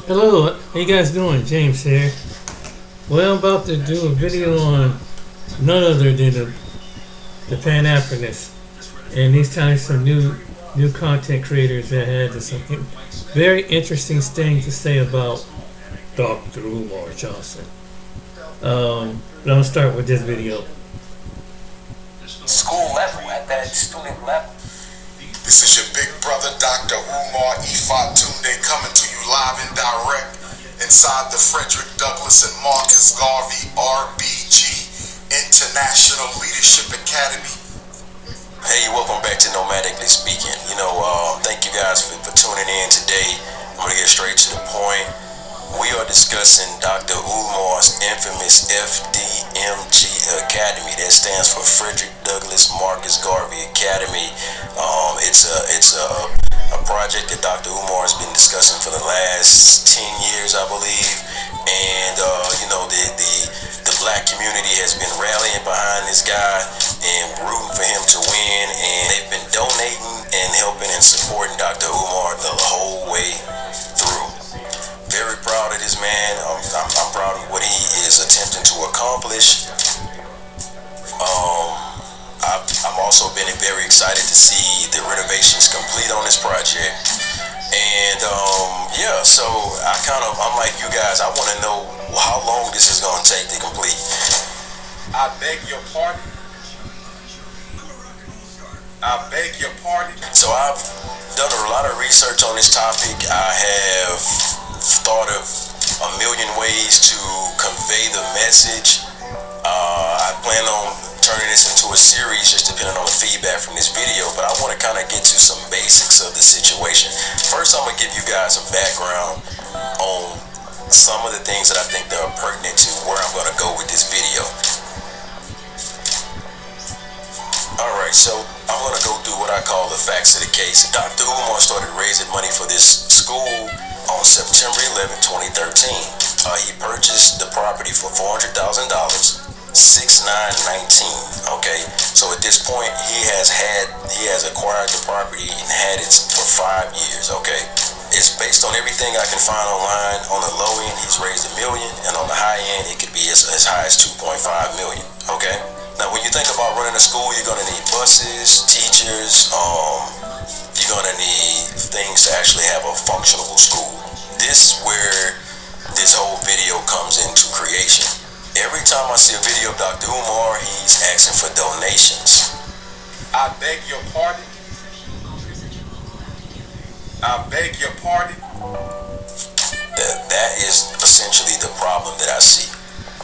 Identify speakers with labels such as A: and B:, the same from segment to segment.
A: Hello, how you guys doing? James here. Well, I'm about to do a video on none other than the Pan-Africanists, and these times some new content creators that had some very interesting things to say about Dr. Umar Johnson. I'm gonna start with this video.
B: School level, at that student level.
C: This is your big brother, Dr. Umar Tunde, coming to you live and direct inside the Frederick Douglass and Marcus Garvey RBG International Leadership Academy.
D: Hey, welcome back to Nomadically Speaking. Thank you guys for tuning in today. I'm going to get straight to the point. We are discussing Dr. Umar's infamous FDMG Academy. That stands for Frederick Douglass Marcus Garvey Academy. It's a project that Dr. Umar has been discussing for the last 10 years, I believe. And the black community has been rallying behind this guy and rooting for him to win. And they've been donating and helping and supporting Dr. Umar the whole way through. Very proud of this man. I'm proud of what he is attempting to accomplish. I'm also been very excited to see the renovations complete on this project. And so I'm like you guys, I want to know how long this is going to take to complete.
C: I beg your pardon.
D: So I've done a lot of research on this topic. I have thought of a million ways to convey the message. I plan on turning this into a series just depending on the feedback from this video, but I want to kind of get to some basics of the situation. First, I'm going to give you guys a background on some of the things that I think that are pertinent to where I'm going to go with this video. Alright, so I'm going to go through what I call the facts of the case. Dr. Umar started raising money for this school on September 11, 2013. He purchased the property for $400,000, 6/9/19. Okay, so at this point he has acquired the property and had it for 5 years. Okay, it's based on everything I can find online. On the low end, he's raised $1 million, and on the high end, it could be as high as $2.5 million. Okay, now when you think about running a school, you're gonna need buses, teachers. You're gonna need things to actually have a functional school. This is where this whole video comes into creation. Every time I see a video of Dr. Umar, he's asking for donations.
C: I beg your pardon.
D: That is essentially the problem that I see.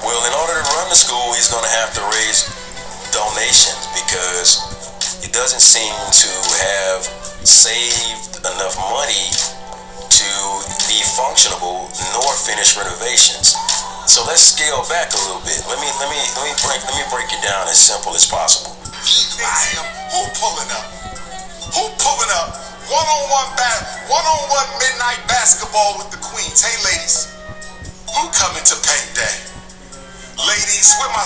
D: Well, in order to run the school, he's going to have to raise donations because he doesn't seem to have saved enough money to be functional nor finish renovations. So let's scale back a little bit. Let me break it down as simple as possible.
C: Who pulling up? One-on-one midnight basketball with the queens. Hey ladies, who coming to paint day? Ladies, where my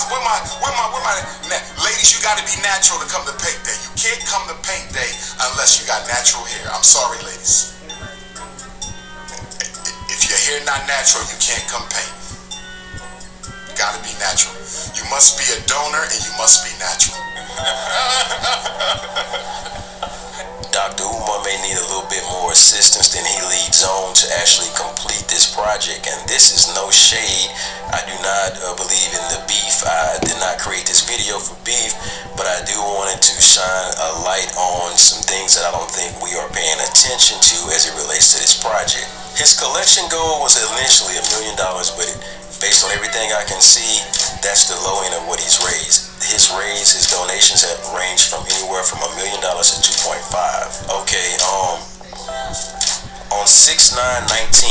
C: ladies, you gotta be natural to come to paint day. You can't come to paint day unless you got natural hair. I'm sorry, ladies. If your hair not natural, you can't come paint. Gotta be natural. You must be a donor and you must be natural.
D: Dr. Umar may need a little bit more assistance than he leads on to actually complete this project, and this is no shade. I do not believe in the beef. I did not create this video for beef, but I do wanted to shine a light on some things that I don't think we are paying attention to as it relates to this project. His collection goal was initially $1 million, but based on everything I can see, that's the low end of what he's raised. His donations have ranged from anywhere from $1 million to 2.5. Okay, on 6/9/19,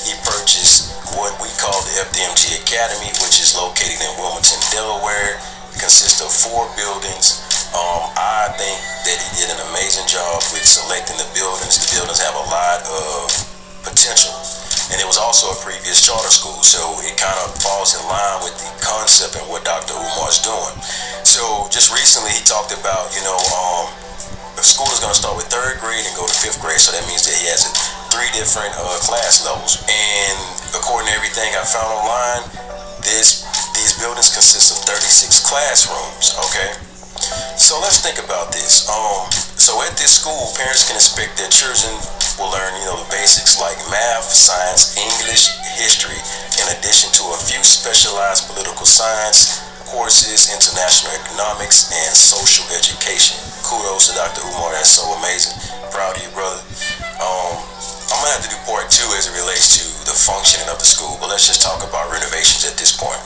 D: he purchased what we call the FDMG Academy, which is located in Wilmington, Delaware. It consists of 4 buildings. I think that he did an amazing job with selecting the buildings. The buildings have a lot of potential. And it was also a previous charter school, so it kind of falls in line with the concept and what Dr. Umar's doing. So just recently he talked about, the school is going to start with 3rd grade and go to 5th grade, so that means that he has three different class levels. And according to everything I found online, these buildings consist of 36 classrooms. Okay, so let's think about this. So at this school, parents can expect their children will learn, the basics like math, science, English, history, in addition to a few specialized political science courses, international economics, and social education. Kudos to Dr. Umar, that's so amazing. Proud of you, brother. I'm gonna have to do part 2 as it relates to the functioning of the school, but let's just talk about renovations at this point.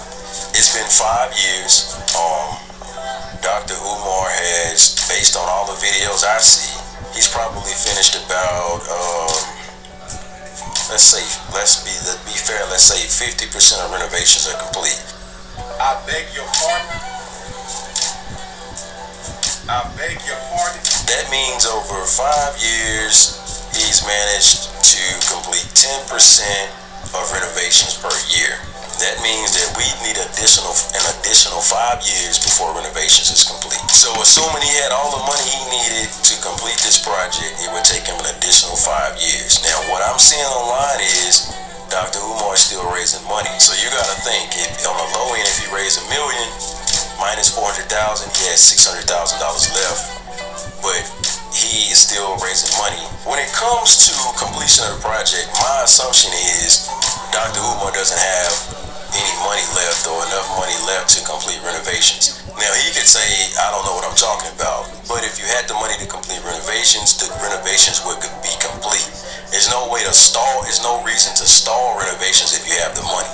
D: It's been 5 years. Dr. Umar has, based on all the videos I see, he's probably finished about, let's be fair, let's say 50% of renovations are complete.
C: I beg your pardon. I beg your pardon.
D: That means over 5 years, he's managed to complete 10% of renovations per year. That means that we need an additional 5 years before renovations is complete. So assuming he had all the money he needed to complete this project, it would take him an additional 5 years. Now, what I'm seeing online is Dr. Umar is still raising money. So you gotta think, on the low end, if he raised $1 million, minus $400,000, he has $600,000 left. But he is still raising money. When it comes to completion of the project, my assumption is Dr. Umar doesn't have any money left or enough money left to complete renovations. Now, he could say, I don't know what I'm talking about, but if you had the money to complete renovations, the renovations would be complete. There's no way to stall, there's no reason to stall renovations if you have the money.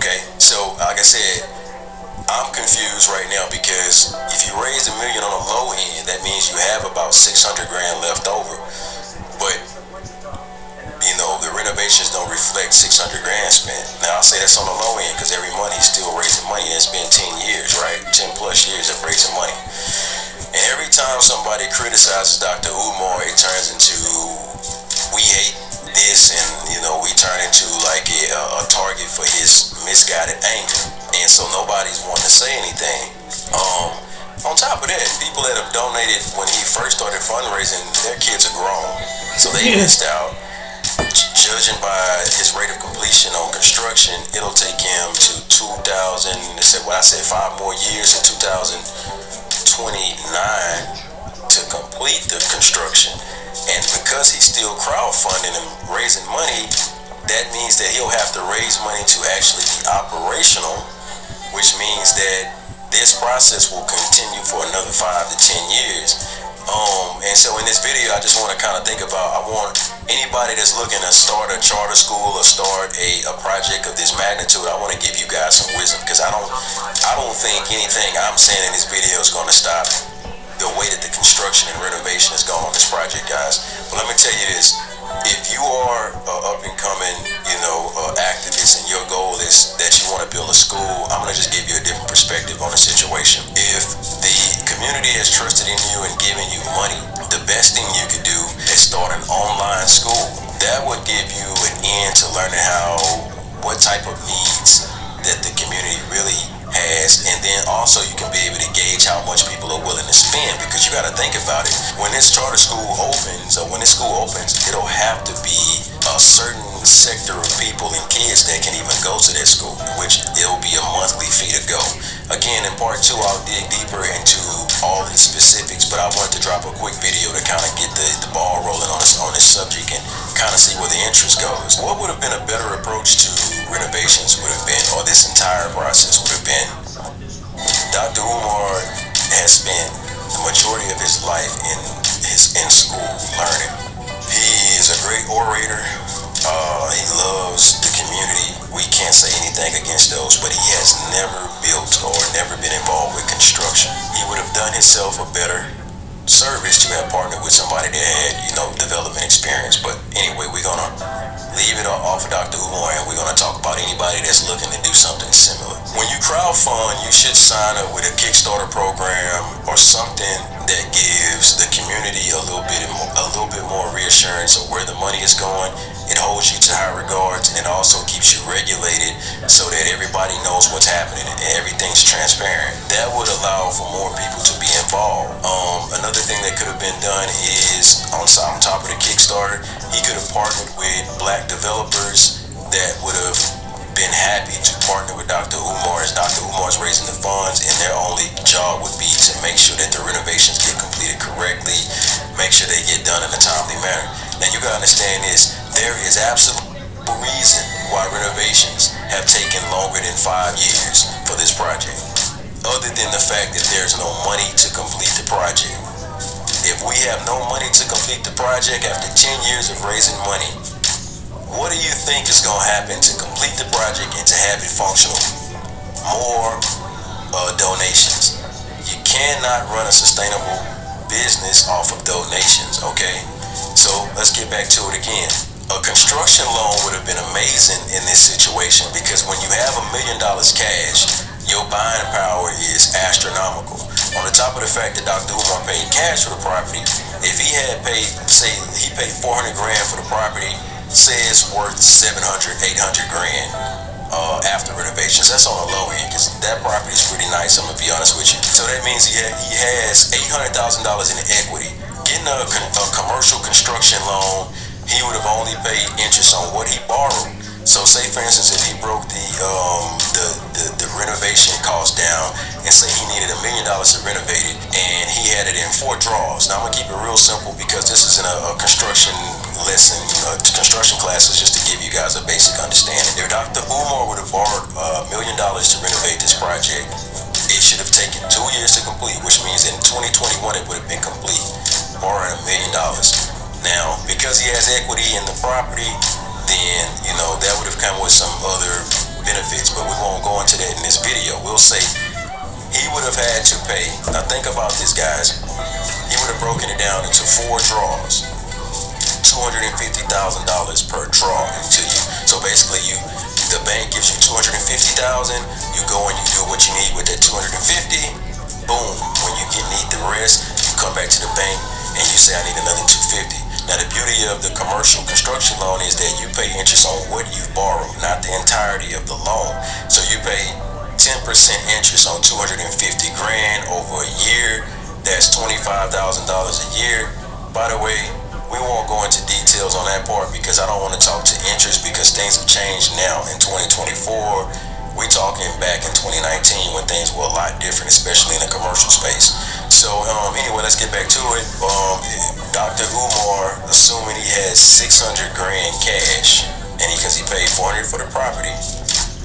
D: Okay, so like I said, I'm confused right now because if you raise $1 million on the low end, that means you have about $600,000 left over. But the renovations don't reflect $600,000 spent. Now I say that's on the low end because every month he's still raising money. It's been 10 years, right? 10 plus years of raising money. And every time somebody criticizes Dr. Umar, it turns into we hate this, and we turn into like a target for his misguided anger. And so nobody's wanting to say anything. On top of that, people that have donated when he first started fundraising, their kids are grown, so they missed out. Judging by his rate of completion on construction, it'll take him to 2000. They said, I said 5 more years in 2029 to complete the construction. And because he's still crowdfunding and raising money, that means that he'll have to raise money to actually be operational, which means that this process will continue for another 5 to 10 years. And so in this video, I just want to kind of think about, I want anybody that's looking to start a charter school or start a project of this magnitude, I want to give you guys some wisdom, because I don't think anything I'm saying in this video is going to stop the way that the construction and renovation is going on this project, guys. But let me tell you this, if you are an up-and-coming, activist, and your goal is that you want to build a school, I'm going to just give you a different perspective on the situation. If the community has trusted in you and given you money, the best thing you could do is start an online school. That would give you an end to learning what type of needs that the community really has, and then also you can be able to gauge how much people are willing to spend, because you got to think about it. When this charter school opens, or when this school opens, it'll have to be a certain sector of people and kids that can even go to that school, which it'll be a monthly fee to go. Again, in part 2, I'll dig deeper into all the specifics, but I wanted to drop a quick video to kind of get the ball rolling on this subject and kind of see where the interest goes. What would have been a better approach to renovations would have been, or this entire process would have been, Dr. Umar has spent the majority of his life in school learning. He is a great orator. He loves the community. We can't say anything against those, but he has never built or never been involved with construction. He would have done himself a better service to have partnered with somebody that had, development experience. But anyway, we're gonna leave it off of Dr. Umar, and we're gonna talk about anybody that's looking to do something similar. When you crowdfund, you should sign up with a Kickstarter program or something that gives the community a little bit more reassurance of where the money is going. It holds you to in high regards and also keeps you regulated so that everybody knows what's happening and everything's transparent. That would allow for more people to be involved. Another thing that could have been done is on top of the Kickstarter, he could have partnered with black developers that would have been happy to partner with Dr. Umar, as Dr. Umar's raising the funds, and their only job would be to make sure that the renovations get completed correctly, make sure they get done in a timely manner. Now you gotta understand this, there is absolute reason why renovations have taken longer than 5 years for this project, other than the fact that there's no money to complete the project. If we have no money to complete the project after 10 years of raising money, what do you think is going to happen to complete the project and to have it functional? More donations. You cannot run a sustainable business off of donations, okay? So let's get back to it again. A construction loan would have been amazing in this situation because when you have $1 million cash, your buying power is astronomical. On the top of the fact that Dr. Umar paid cash for the property, if he had paid, say he paid 400 grand for the property, say it's worth 700, 800 grand after renovations. That's on the low end because that property is pretty nice, I'm gonna be honest with you. So that means he has $800,000 in equity. Getting a commercial construction loan, he would have only paid interest on what he borrowed. So say for instance, if he broke the renovation cost down and say he needed $1 million to renovate it and he had it in 4 draws. Now I'm gonna keep it real simple because this isn't a construction lesson, construction classes, just to give you guys a basic understanding. If Dr. Umar would have borrowed $1 million to renovate this project, it should have taken 2 years to complete, which means in 2021 it would have been complete, borrowing $1 million. Now, because he has equity in the property, then, you know, that would have come with some other benefits, but we won't go into that in this video. We'll say he would have had to pay, now think about this, guys, he would have broken it down into 4 draws, $250,000 per draw to you. So basically the bank gives you $250,000, you go and you do what you need with that $250,000, boom, when you need the rest, you come back to the bank and you say I need another $250,000. Now the beauty of the commercial construction loan is that you pay interest on what you've borrowed, not the entirety of the loan. So you pay 10% interest on 250 grand over a year. That's $25,000 a year. By the way, we won't go into details on that part because I don't want to talk to interest because things have changed now in 2024. We're talking back in 2019 when things were a lot different, especially in the commercial space. So anyway, let's get back to it. Dr. Umar, assuming he has 600 grand cash, and because he paid 400 for the property,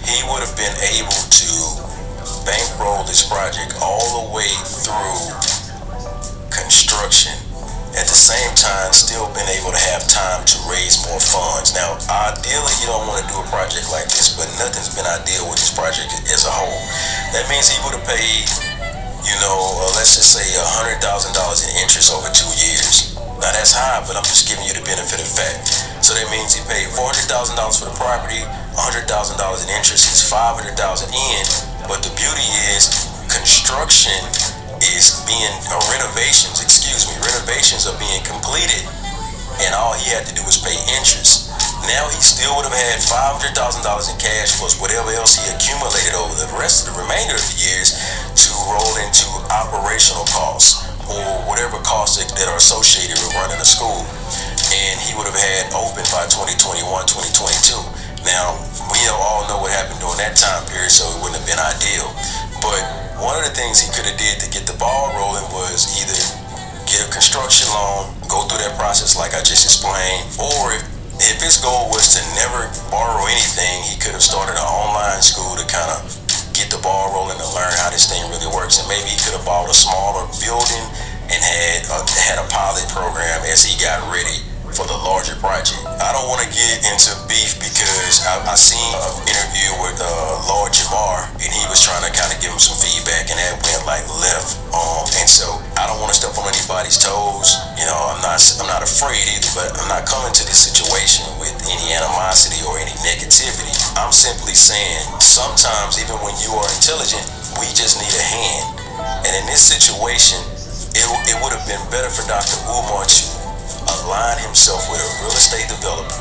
D: he would have been able to bankroll this project all the way through construction. At the same time, still been able to have time to raise more funds. Now, ideally, you don't want to do a project like this, but nothing's been ideal with this project as a whole. That means he would have paid, let's just say $100,000 in interest over 2 years. Now that's high, but I'm just giving you the benefit of fact. So that means he paid $400,000 for the property, $100,000 in interest, he's $500,000 in. But the beauty is, construction is renovations are being completed, and all he had to do was pay interest. Now he still would have had $500,000 in cash plus whatever else he accumulated over the rest of the remainder of the years to roll into operational costs or whatever costs that are associated with running a school. And he would have had open by 2021, 2022. Now, we all know what happened during that time period, so it wouldn't have been ideal. But one of the things he could have did to get the ball rolling was either get a construction loan, go through that process like I just explained, or if his goal was to never borrow anything, he could have started an online school to kind of get the ball rolling and learn how this thing really works. And maybe he could have bought a smaller building and had a pilot program as he got ready for the larger project. I don't want to get into beef because I seen an interview with Lord Jamar, and he was trying to kind of give him some feedback, and that went like left. And so I don't want to step on anybody's toes. I'm not afraid either, but I'm not coming to this situation with any animosity or any negativity. I'm simply saying sometimes even when you are intelligent, we just need a hand. And in this situation, it would have been better for Dr. Umar to align himself with a real estate developer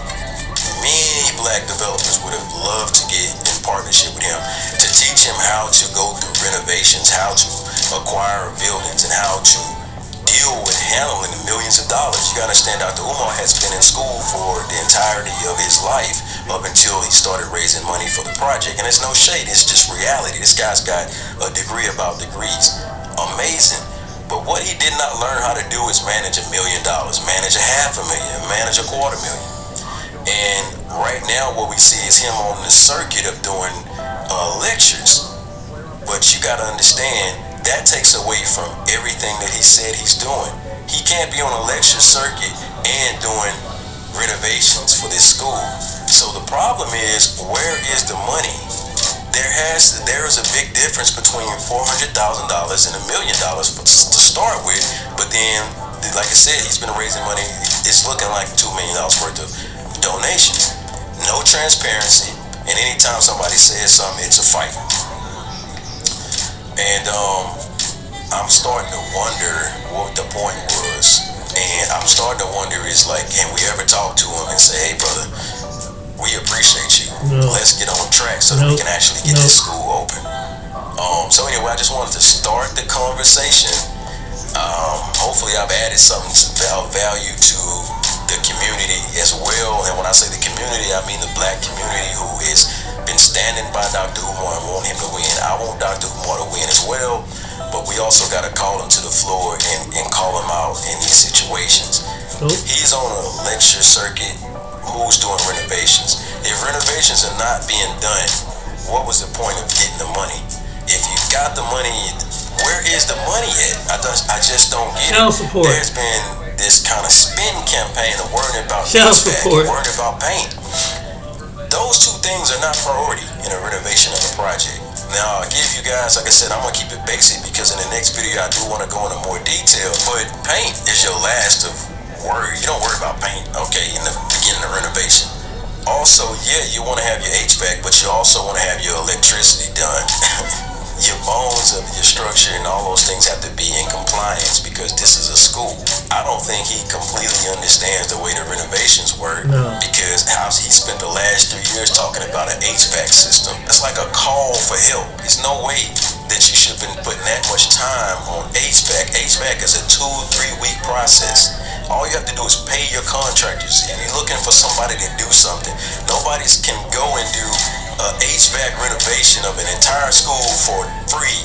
D: many black developers would have loved to get in partnership with him to teach him how to go through renovations, how to acquire buildings, and how to deal with handling millions of dollars. You gotta understand, Dr. Umar has been in school for the entirety of his life up until he started raising money for the project. And it's no shade, it's just reality. This guy's got a degree about degrees. Amazing. But what he did not learn how to do is manage $1 million, manage $500,000, manage $250,000. And right now what we see is him on the circuit of doing lectures. But you gotta understand, that takes away from everything that he said he's doing. He can't be on a lecture circuit and doing renovations for this school. So the problem is, where is the money? There is a big difference between $400,000 and $1 million to start with. But then, like I said, he's been raising money. It's looking like $2 million worth of donation. No transparency, and anytime somebody says something, it's a fight. And I'm starting to wonder what the point was. And I'm starting to wonder is like, can we ever talk to him and say, hey brother, we appreciate you.
A: No.
D: Let's get on track so that we can actually get this school open. So anyway, I just wanted to start the conversation. Hopefully I've added something of value to the community as well. And when I say the community, I mean the black community who has been standing by Dr. Umar and want him to win. I want Dr. Umar to win as well, but we also got to call him to the floor and call him out in these situations. He's on a lecture circuit. Who's doing renovations? If renovations are not being done, what was the point of getting the money? If you got the money, where is the money at? I just don't get it.
A: Support.
D: There's been this kind of spin campaign of worrying about
A: HVAC,
D: worrying about paint. Those two things are not priority in a renovation of a project. Now, I'll give you guys, like I said, I'm going to keep it basic because in the next video I do want to go into more detail. But paint is your last of worry. You don't worry about paint, okay, in the beginning of renovation. Also, yeah, you want to have your HVAC, but you also want to have your electricity done. Your bones of your structure and all those things have to be in compliance because this is a school. I don't think he completely understands the way the renovations work because how he spent the last 3 years talking about an HVAC system. It's like a call for help. There's no way that you should have been putting that much time on HVAC. HVAC is a 2-3 week process. All you have to do is pay your contractors. If you're looking for somebody to do something, nobody can go and do HVAC renovation of an entire school for free.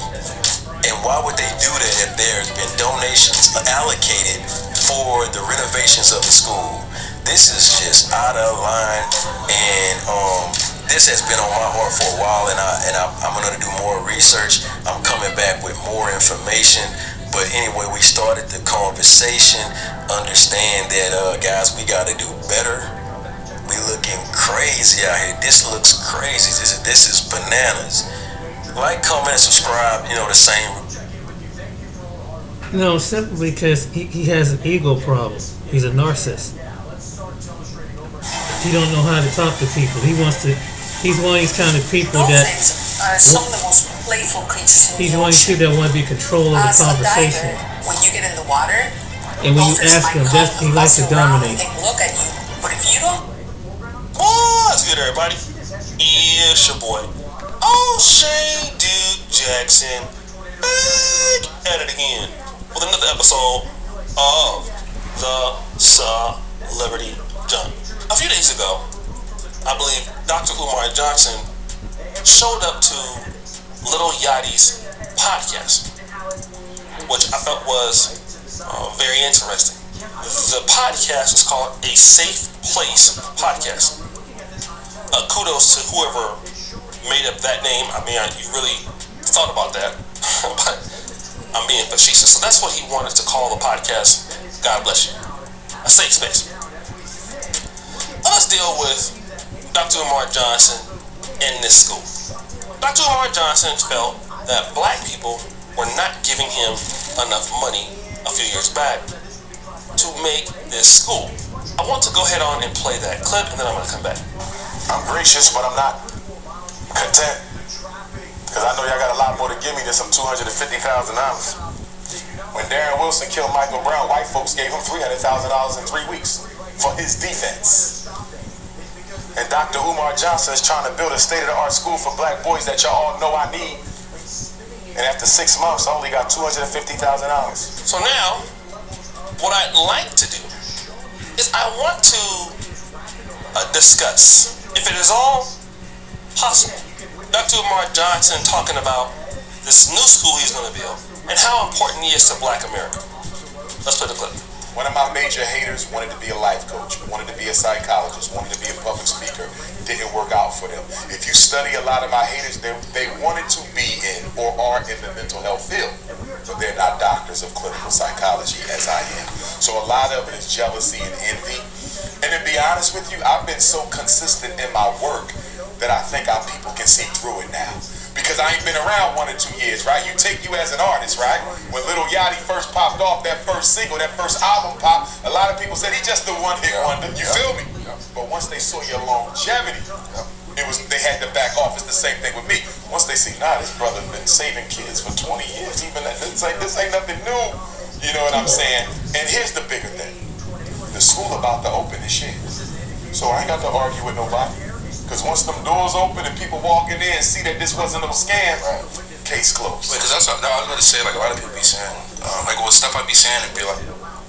D: And why would they do that if there's been donations allocated for the renovations of the school? This is just out of line, and this has been on my heart for a while, and I'm going to do more research. I'm coming back with more information. But anyway, we started the conversation. Understand that, guys, we got to do better. We looking crazy out here. This looks crazy. This is bananas. Like, comment, and subscribe. You know, the same.
A: No, simply because he has an ego problem. He's a narcissist. He don't know how to talk to people. He's one of these kind of people that.
E: Some of the most playful creatures in
A: he's
E: the
A: one of these people that want to be control of the conversation.
E: Diver, when you get in the water,
A: and when you ask him, he likes to dominate.
E: Look at you, but if you don't.
F: What's good, everybody? It's your boy, O'Shea Duke Jackson, back at it again with another episode of The Celebrity Jump. A few days ago, I believe Dr. Umar Johnson showed up to Little Yachty's podcast, which I felt was very interesting. The podcast is called A Safe Place Podcast. Kudos to whoever made up that name. I mean, you really thought about that, but I'm being facetious. So that's what he wanted to call the podcast. God bless you. A safe space. Let's deal with Dr. Umar Johnson in this school. Dr. Umar Johnson felt that black people were not giving him enough money a few years back to make this school. I want to go ahead on and play that clip, and then I'm going to come back.
C: I'm gracious, but I'm not content. Because I know y'all got a lot more to give me than some $250,000. When Darren Wilson killed Michael Brown, white folks gave him $300,000 in 3 weeks for his defense. And Dr. Umar Johnson is trying to build a state-of-the-art school for black boys that y'all all know I need. And after 6 months, I only got $250,000.
F: So now, what I'd like to do is I want to discuss, if it is all possible, Dr. Umar Johnson talking about this new school he's going to build and how important he is to black America. Let's play the clip.
C: One of my major haters wanted to be a life coach, wanted to be a psychologist, wanted to be a public speaker. Didn't work out for them. If you study a lot of my haters, they wanted to be in or are in the mental health field, but they're not doctors of clinical psychology as I am. So a lot of it is jealousy and envy. And to be honest with you, I've been so consistent in my work that I think our people can see through it now. Because I ain't been around 1 or 2 years, right? You take you as an artist, right? When Lil Yachty first popped off, that first single, that first album pop, a lot of people said he just the one-hit wonder. You feel me? But once they saw your longevity, they had to back off. It's the same thing with me. Once they see, nah, this brother been saving kids for 20 years. Even this ain't nothing new. You know what I'm saying? And here's the bigger thing. The school about to open this year. So I ain't got to argue with nobody. Because once them doors open and people walking in and see that this wasn't no scam, case closed.
G: Wait, because that's what I was going to say, like a lot of people be saying, like what stuff I be saying and be like,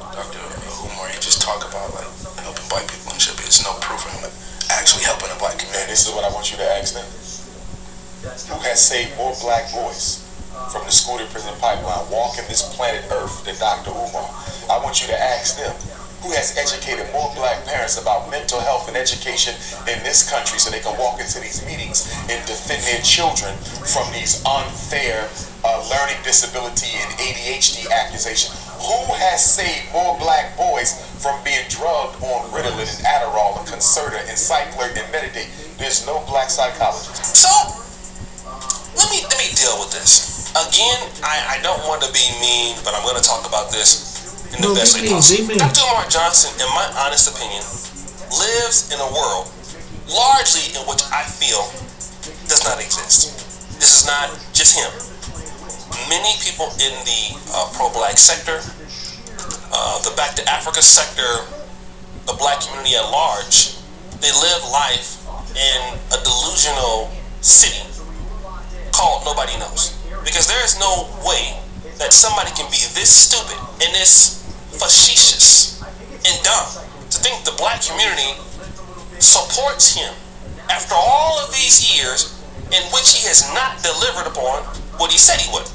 G: Dr. Umar, you just talk about like helping black people and shit, but there's no proof of him actually helping the black community.
C: And this is what I want you to ask them. Who has saved more black boys from the school to prison pipeline walking this planet Earth than Dr. Umar? I want you to ask them. Who has educated more black parents about mental health and education in this country so they can walk into these meetings and defend their children from these unfair learning disability and ADHD accusations? Who has saved more black boys from being drugged on Ritalin and Adderall and Concerta and Cycler and Meditate? There's no black psychologist.
F: So, let me deal with this. Again, I don't want to be mean, but I'm going to talk about this in the best way possible. Dr. Umar Johnson, in my honest opinion, lives in a world largely in which I feel does not exist. This is not just him. Many people in the pro-black sector, the Back to Africa sector, the black community at large, they live life in a delusional city called nobody knows. Because there is no way that somebody can be this stupid and this facetious and dumb to think the black community supports him after all of these years in which he has not delivered upon what he said he would.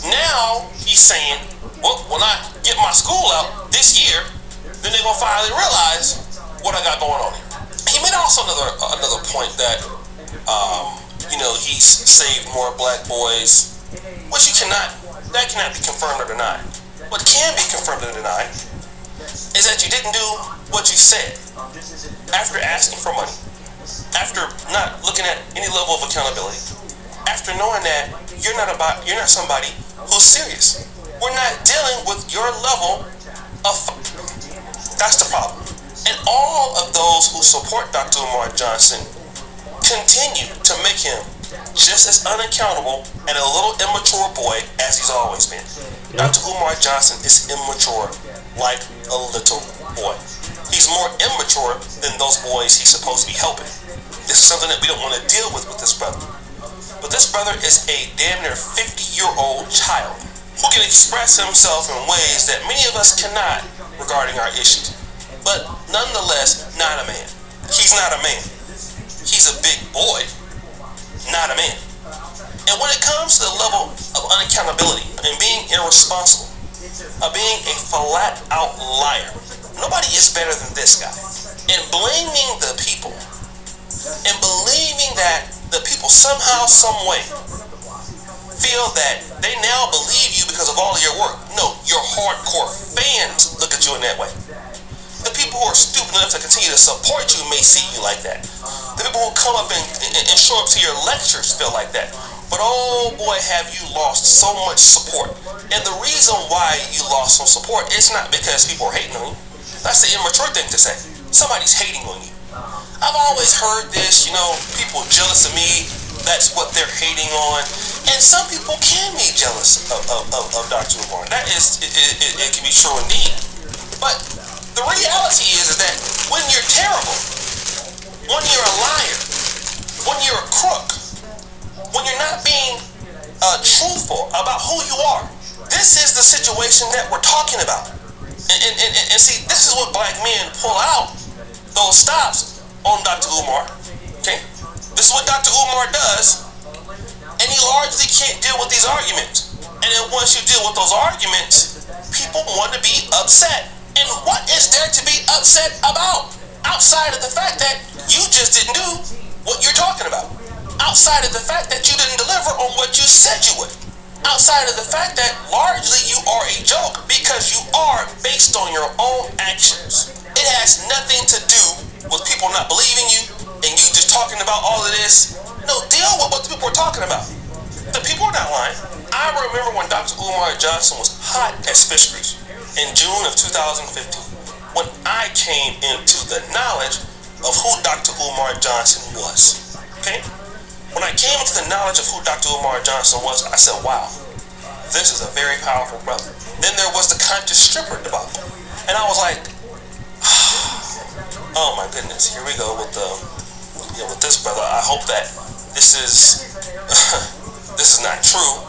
F: Now he's saying, well, when I get my school out this year, then they're gonna finally realize what I got going on here. He made also another point that he's saved more black boys, which that cannot be confirmed or denied. What can be confirmed and denied is that you didn't do what you said. After asking for money, after not looking at any level of accountability, after knowing that you're not somebody who's serious. We're not dealing with your level of that's the problem. And all of those who support Dr. Umar Johnson continue to make him just as unaccountable and a little immature boy as he's always been. Dr. Umar Johnson is immature like a little boy. He's more immature than those boys he's supposed to be helping. This is something that we don't want to deal with this brother. But this brother is a damn near 50-year-old child who can express himself in ways that many of us cannot regarding our issues. But nonetheless, not a man. He's not a man. He's a big boy, not a man. And when it comes to the level of unaccountability and being irresponsible, of being a flat-out liar, nobody is better than this guy. And blaming the people, and believing that the people somehow, some way, feel that they now believe you because of all of your work. No, your hardcore fans look at you in that way. The people who are stupid enough to continue to support you may see you like that. The people who come up and show up to your lectures feel like that. But oh boy, have you lost so much support. And the reason why you lost some support is not because people are hating on you. That's the immature thing to say. Somebody's hating on you. I've always heard this, people jealous of me. That's what they're hating on. And some people can be jealous of Dr. Umar. That is, it can be true indeed. But the reality is that when you're terrible, when you're a liar, when you're a crook, when you're not being truthful about who you are. This is the situation that we're talking about. And see, this is what black men pull out those stops on Dr. Umar. Okay? This is what Dr. Umar does, and he largely can't deal with these arguments. And then once you deal with those arguments, people want to be upset. And what is there to be upset about? Outside of the fact that you just didn't do what you're talking about. Outside of the fact that you didn't deliver on what you said you would. Outside of the fact that largely you are a joke because you are based on your own actions. It has nothing to do with people not believing you and you just talking about all of this. No, deal with what the people are talking about. The people are not lying. I remember when Dr. Umar Johnson was hot as fish grease in June of 2015, when I came into the knowledge of who Dr. Umar Johnson was. Okay? When I came into the knowledge of who Dr. Umar Johnson was, I said, wow, this is a very powerful brother. Then there was the conscious stripper debacle. And I was like, oh my goodness, here we go with with this brother. I hope that this is this is not true.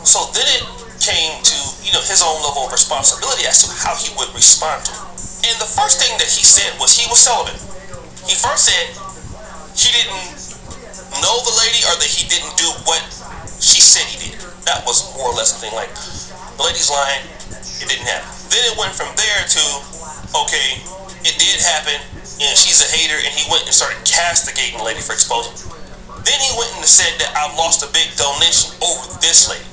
F: So then it came to, his own level of responsibility as to how he would respond to it. And the first thing that he said was he was celibate. He first said he didn't know the lady or that he didn't do what she said he did. That was more or less the thing, like, the lady's lying, it didn't happen. Then it went from there to, okay, it did happen, and she's a hater, and he went and started castigating the lady for exposing her. Then he went and said that I've lost a big donation over this lady,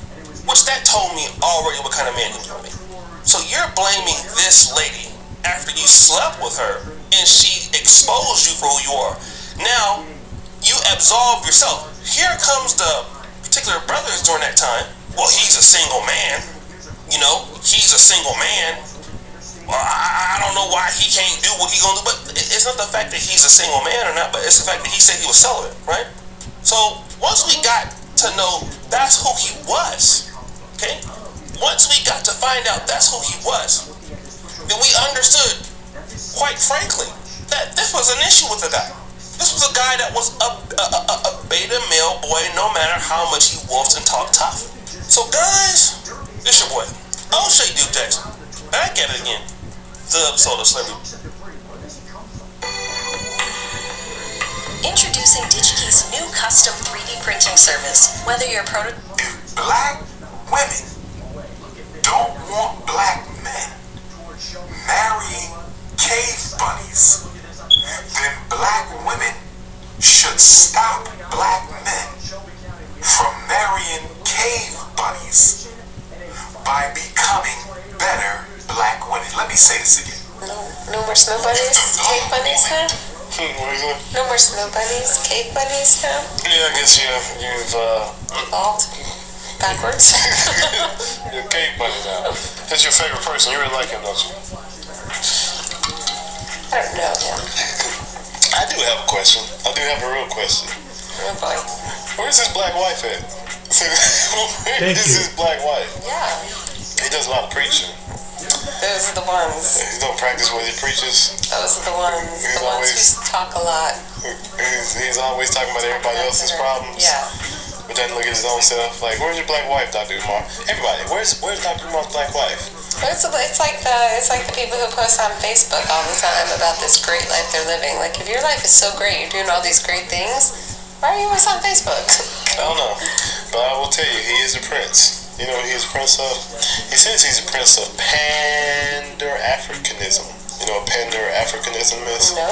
F: which that told me already what kind of man he was going to be. So you're blaming this lady after you slept with her, and she exposed you for who you are. Now, you absolve yourself. Here comes the particular brothers during that time. Well, he's a single man. He's a single man. Well, I don't know why he can't do what he's gonna do. But it's not the fact that he's a single man or not, but it's the fact that he said he was celibate, right? So once we got to know that's who he was, okay? Once we got to find out that's who he was, then we understood, quite frankly, that this was an issue with the guy. This was a guy that was a beta male boy, no matter how much he wolfed and talked tough. So guys, this your boy, O'Shea Duke Jackson, back at it again. The episode of Slavery.
H: Introducing DigiKey's new custom 3D printing service. Whether you're
C: If black women don't want black men marrying cave bunnies, then black women should stop black men from marrying cave bunnies by becoming better black women. Let me say this again.
E: No more snow bunnies? Cave bunnies, huh?
F: What is it?
E: No more snow bunnies? Cave bunnies, huh?
F: Yeah, I guess you've
E: Evolved backwards.
F: you're a cave bunny now. That's your favorite person. You really like him, don't you?
E: I don't know him.
F: I do have a question. I do have a real question.
E: Oh boy.
F: Where's his black wife at? Where
A: Thank
F: is
A: you.
F: his black wife?
E: Yeah.
F: He does a lot of preaching.
E: Those are the ones.
F: He don't practice what he preaches.
E: Those are the ones.
F: He's
E: The ones who talk a lot.
F: He's always talking about everybody else's problems.
E: Yeah.
F: But then look at his own self. Like, where's your black wife, Dr. Umar? Everybody, where's Dr. Umar's black wife?
E: It's like the people who post on Facebook all the time about this great life they're living. Like, if your life is so great, you're doing all these great things, why are you always on Facebook?
F: I don't know. But I will tell you, he is a prince. You know what he's a prince of? He says he's a prince of Pan-Africanism. You know what Pan-Africanism is?
E: No.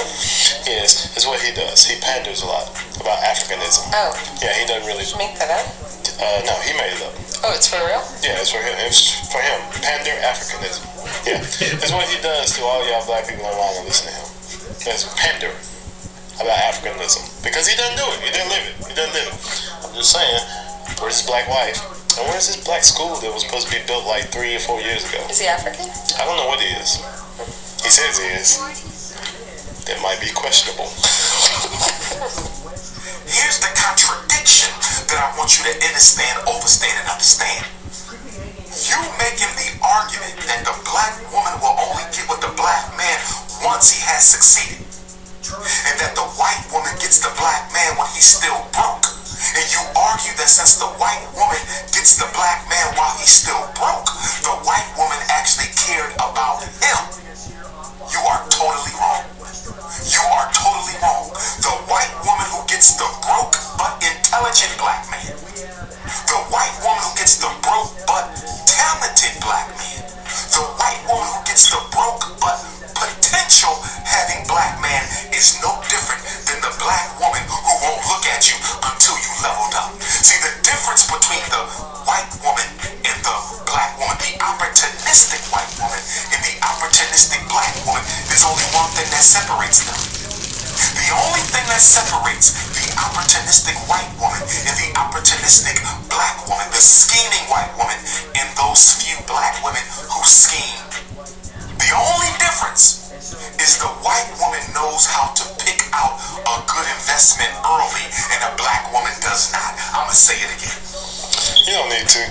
F: Yes, it's what he does. He panders a lot about Africanism.
E: Oh.
F: Yeah, he doesn't really.
E: Did you make that up?
F: No, he made it up.
E: Oh, it's for real?
F: Yeah, it's for him. It's for him. Pander-Africanism. Yeah, it's what he does to all y'all black people online and listen to him. That's pander about Africanism. Because he doesn't do it. He didn't live it. He doesn't live it. I'm just saying, where's his black wife? And where's his black school that was supposed to be built like 3 or 4 years ago?
E: Is he African?
F: I don't know what he is. He says he is. That might be questionable.
C: Here's the contradiction that I want you to understand, overstand, and understand. You making the argument that the black woman will only get with the black man once he has succeeded, and that the white woman gets the black man when he's still broke. And you argue that since the white woman gets the black man while he's still broke, the white woman actually cared about him. You are totally wrong. You are totally wrong. The white woman who gets the broke but intelligent black man. The white woman who gets the broke but talented black man. The white woman who gets the broke but potential having black man is no different than the black woman who won't look at you until you leveled up. See, the difference between the white woman and the black woman, the opportunistic white woman and the opportunistic black woman, there's only one thing that separates them. The only thing that separates the opportunistic white woman and the opportunistic black woman, the scheming white woman, and those few black women who scheme, the only difference is the white woman knows how to pick out a good investment early and a black woman does not. I'm going to say it again.
F: You don't need to.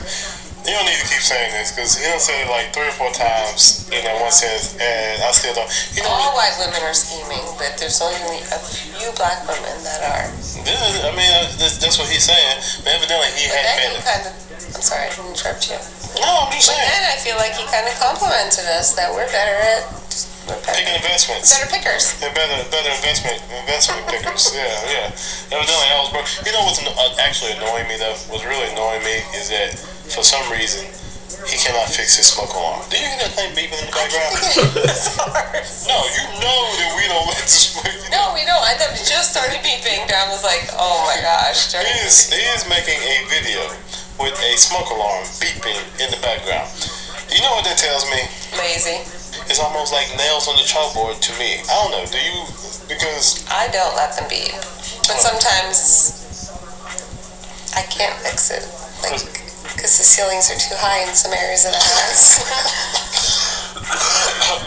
F: You don't need to keep saying this because he done said it like 3 or 4 times in that one sentence, and I still don't. You know,
E: all white women are scheming, but there's only a few black women that are.
F: I mean, that's what he's saying. But evidently, he
E: But
F: had
E: then
F: been.
E: he kind of. I'm sorry, I didn't interrupt you.
F: No, I'm just
E: But
F: saying.
E: then I feel like he kind of complimented us that we're better at.
F: Picking investments.
E: Better pickers.
F: Yeah, better investment pickers. Yeah. Evidently, I was broke. You know what's actually annoying me though? What's really annoying me is that for some reason he cannot fix his smoke alarm. Do you hear that thing beeping in the background? No, you know that we don't let this.
E: No, we don't. I thought it just started beeping. I was like, oh my gosh.
F: He is making a video with a smoke alarm beeping in the background. You know what that tells me?
E: Lazy.
F: It's almost like nails on the chalkboard to me. I don't know. Do you? Because
E: I don't let them beep, but sometimes I can't fix it, like because the ceilings are too high in some areas of the house.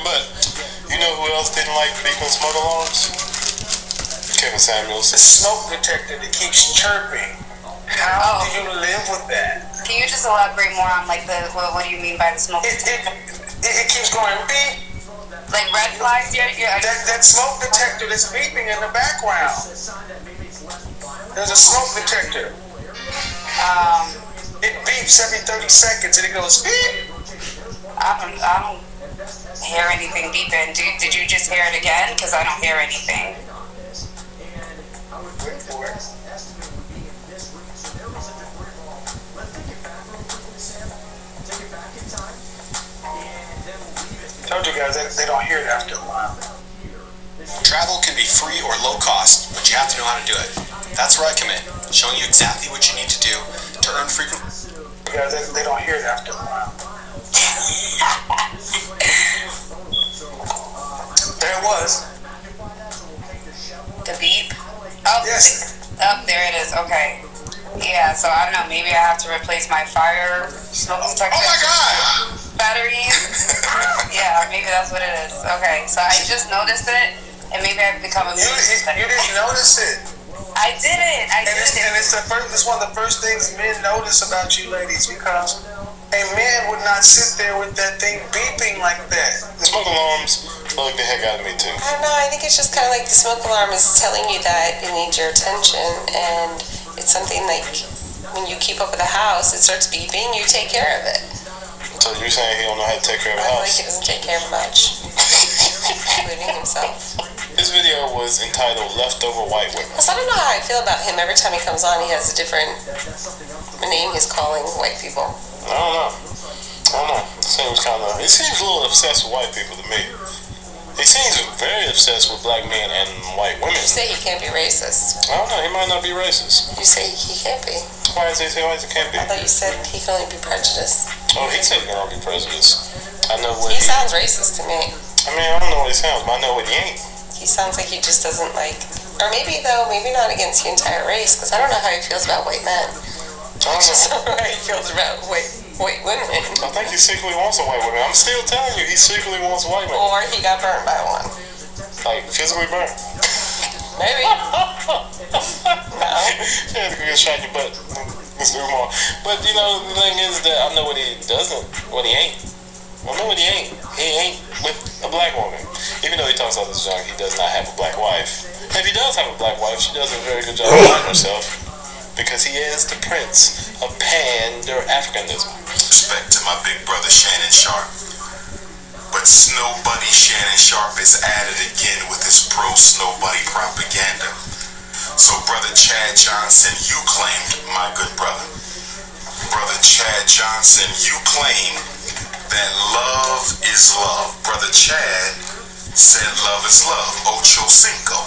F: But you know who else didn't like beeping smoke alarms? Kevin Samuels.
B: The smoke detector that keeps chirping. How do you live with that?
I: Can you just elaborate more on like what do you mean by the smoke detector?
B: It keeps going beep.
I: Like red flags? Yeah.
B: That smoke detector that's beeping in the background. There's a smoke detector. It beeps every 30 seconds and it goes beep.
I: I don't hear anything beeping. Did you just hear it again? Because I don't hear anything.
B: Wait for it. Told you guys they don't hear it after a while.
J: Travel can be free or low cost, but you have to know how to do it. That's where I come in, showing you exactly what you need to do to earn frequent.
B: You guys they don't hear it after a while. There it was.
I: The beep? Oh,
B: Yes.
I: Oh, there it is. Okay. Yeah, so I don't know. Maybe I have to replace my fire smoke detector.
B: Oh my God!
I: Batteries. Yeah, maybe that's what it is. Okay, so I just noticed it, and maybe I've become a
B: You didn't notice it.
I: I didn't.
B: And it's one of the first things men notice about you ladies because a man would not sit there with that thing beeping like that.
F: Smoke alarms bug the heck out of me too.
E: I don't know. I think it's just kind of like the smoke alarm is telling you that it needs your attention, and it's something like when you keep up with the house, it starts beeping. You take care of it.
F: So you're saying he don't know how to take care of a
E: I feel
F: house?
E: like he doesn't take care of much, including himself.
F: This video was entitled "Leftover White Women."
E: Plus, I don't know how I feel about him. Every time he comes on, he has a different name he's calling white people.
F: I don't know. He seems a little obsessed with white people to me. He seems very obsessed with black men and white women.
E: You say he can't be racist.
F: I don't know. He might not be racist.
E: You say he can't be.
F: Why does he say he can't be?
E: I thought you said he can only be prejudiced.
F: Oh, he said he can only be prejudiced. I know what
E: He sounds racist to me.
F: I mean, I don't know what he sounds, but I know what he ain't.
E: He sounds like he just doesn't like, or maybe though, maybe not against the entire race, because I don't know how he feels about white men.
F: I
E: Just
F: don't know.
E: how he feels about white women.
F: I think he secretly wants a white woman. I'm still telling you, he secretly wants a white woman.
E: Or he got burned by one.
F: Like, physically burned.
E: Maybe. No.
F: Yeah, to get shot in your butt. Mr. Umar. But, you know, the thing is that I know what he doesn't, what he ain't. I know what he ain't. He ain't with a black woman. Even though he talks all this junk, he does not have a black wife. If he does have a black wife, she does a very good job of hiding herself because he is the prince of Pan-Africanism.
C: Respect to my big brother Shannon Sharp. But Snow Bunny Shannon Sharp is at it again with his pro-Snow Bunny propaganda. So brother Chad Johnson, you claimed, my good brother. Brother Chad Johnson, you claim that love is love. Brother Chad said love is love. Ocho Cinco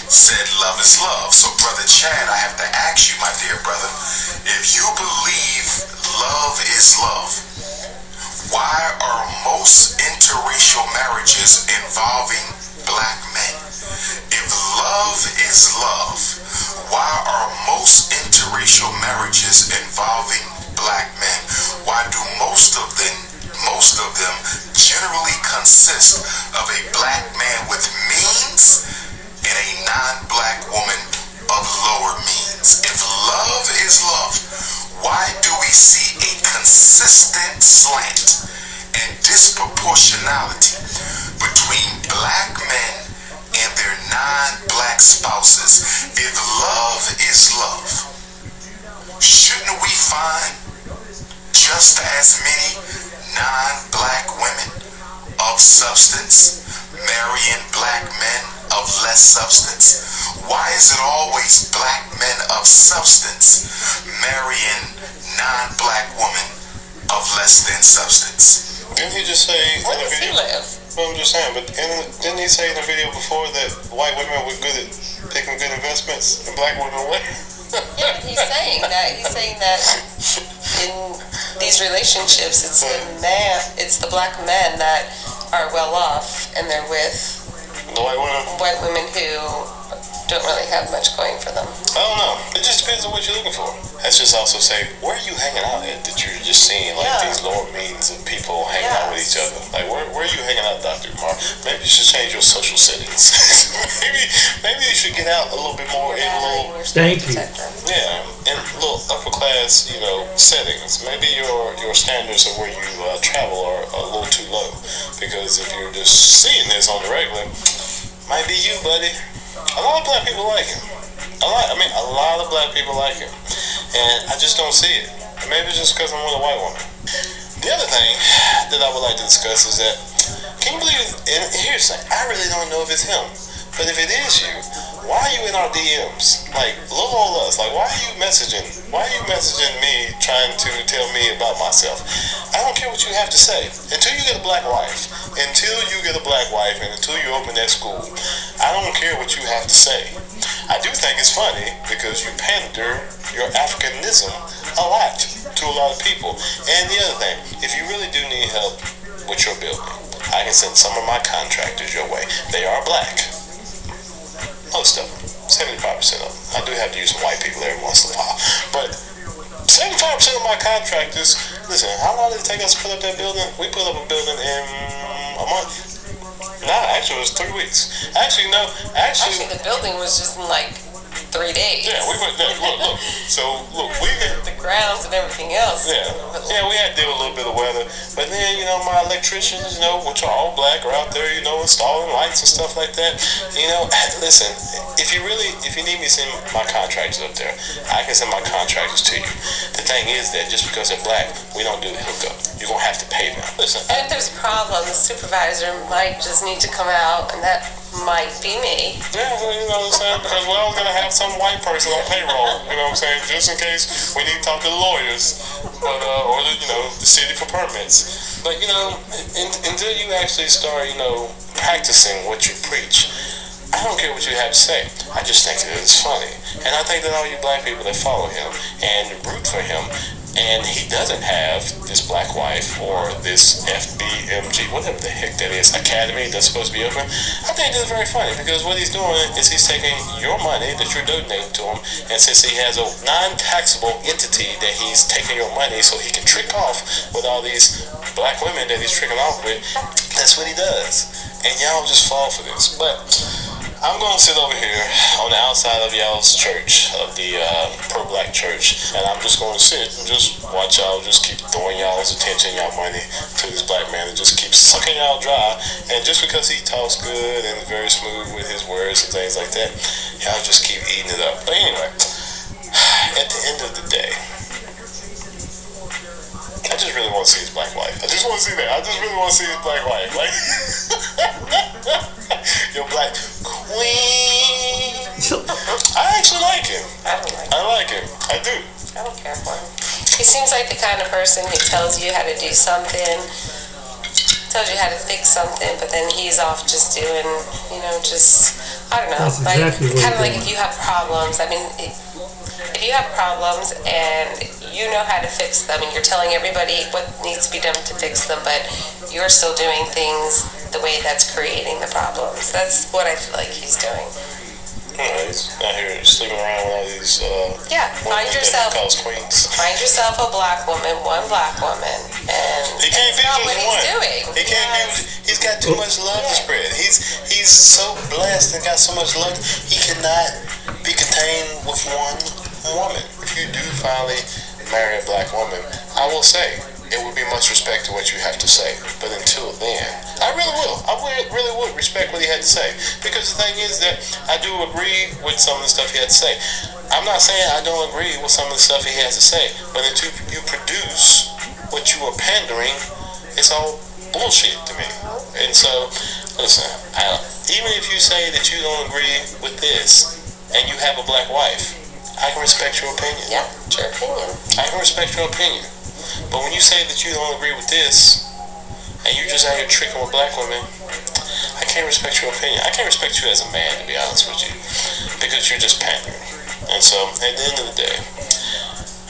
C: said love is love. So brother Chad, I have to ask you, my dear brother, if you believe love is love, why are most interracial marriages involving black men? If love is love, why are most interracial marriages involving black men? Why do most of them generally consist of a black man with means and a non-black woman of lower means? If love is love, why do we see a consistent slant and disproportionality between black men and their non-black spouses? If love is love, shouldn't we find just as many non-black women of substance marrying black men of less substance? Why is it always black men of substance marrying non-black women of less than substance?
F: Didn't he just say
E: Where
F: in the
E: does he
F: video?
E: live?
F: Well, I'm just saying, but didn't he say in the video before that white women were good at picking good investments and black women were?
E: Yeah, but he's saying that. He's saying that in these relationships, it's the black men that are well off, and they're with
F: The white women
E: who don't really have much going for them.
F: I don't know. It just depends on what you're looking for. Let's just also say, where are you hanging out at that you're just seeing like these lower means of people hanging out with each other? Like where are you hanging out, Dr. Umar? Maybe you should change your social settings. maybe you should get out a little bit more in a little in little upper class, settings. Maybe your standards of where you travel are a little too low. Because if you're just seeing this on the regular, might be you, buddy. A lot of black people like him. A lot of black people like him. And I just don't see it. Maybe it's just because I'm with a white woman. The other thing that I would like to discuss is that, can you believe, and here's the thing, I really don't know if it's him, but if it is you, why are you in our DMs? Like, little old us, like, why are you messaging me trying to tell me about myself? I don't care what you have to say. Until you get a black wife, and until you open that school, I don't care what you have to say. I do think it's funny because you pander your Africanism a lot to a lot of people. And the other thing, if you really do need help with your building, I can send some of my contractors your way. They are black. Most of them. 75% of them. I do have to use some white people every once in a while. But 75% of my contractors, listen, how long did it take us to put up that building? We put up a building in a month. Nah, actually it was 3 weeks. Actually,
E: the building was just in like 3 days.
F: Yeah, we put that. Look. So we had
E: the grounds and everything else.
F: Yeah, we had to deal with a little bit of weather. But then, my electricians, which are all black, are out there, installing lights and stuff like that. Listen, if you need me to send my contractors up there, I can send my contractors to you. The thing is that just because they're black, we don't do the hookup. You're gonna have to pay them. Listen.
E: And if there's a problem, the supervisor might just need to come out, and that might be me.
F: Yeah, well, you know what I'm saying? Because we're always gonna have some white person on payroll. You know what I'm saying? Just in case we need to talk to the lawyers, or the city for permits. But until you actually start, practicing what you preach, I don't care what you have to say. I just think that it's funny, and I think that all you black people that follow him and root for him, and he doesn't have this black wife or this FBMG, whatever the heck that is, academy that's supposed to be open. I think that's very funny because what he's doing is he's taking your money that you're donating to him, and since he has a non-taxable entity that he's taking your money so he can trick off with all these black women that he's tricking off with, that's what he does. And y'all just fall for this. But I'm gonna sit over here on the outside of y'all's church, of the pro-black church, and I'm just gonna sit and just watch y'all just keep throwing y'all's attention, y'all money to this black man and just keep sucking y'all dry. And just because he talks good and is very smooth with his words and things like that, y'all just keep eating it up. But anyway, at the end of the day, I just really want to see his black wife. I just want to see that. I just really want to see his black wife. Like, your black queen. I actually like him. I like him. I do.
E: I don't care for him. He seems like the kind of person who tells you how to do something, tells you how to fix something, but then he's off just doing, just, I don't know.
A: That's exactly what
E: kind of like if you have problems. I mean, if you have problems and you know how to fix them and you're telling everybody what needs to be done to fix them, but you're still doing things the way that's creating the problems. That's what I feel like he's doing.
F: He's out here sleeping around with all these
E: find yourself
F: queens.
E: Find yourself a black woman, one black woman, and
F: he can't be
E: not
F: just
E: what he's
F: one.
E: doing.
F: He can't be. He's got too much love to spread. He's so blessed and got so much love. He cannot be contained with one woman. If you do finally marry a black woman, I will say it would be much respect to what you have to say. But until then, I really will. I really would respect what he had to say. Because the thing is that I do agree with some of the stuff he had to say. I'm not saying I don't agree with some of the stuff he has to say, but until you produce what you are pandering, it's all bullshit to me. And so, listen, even if you say that you don't agree with this and you have a black wife, I can respect your opinion.
E: Yeah, it's your opinion.
F: I can respect your opinion. But when you say that you don't agree with this, and you just out here tricking with black women, I can't respect your opinion. I can't respect you as a man, to be honest with you, because you're just pandering. And so, at the end of the day,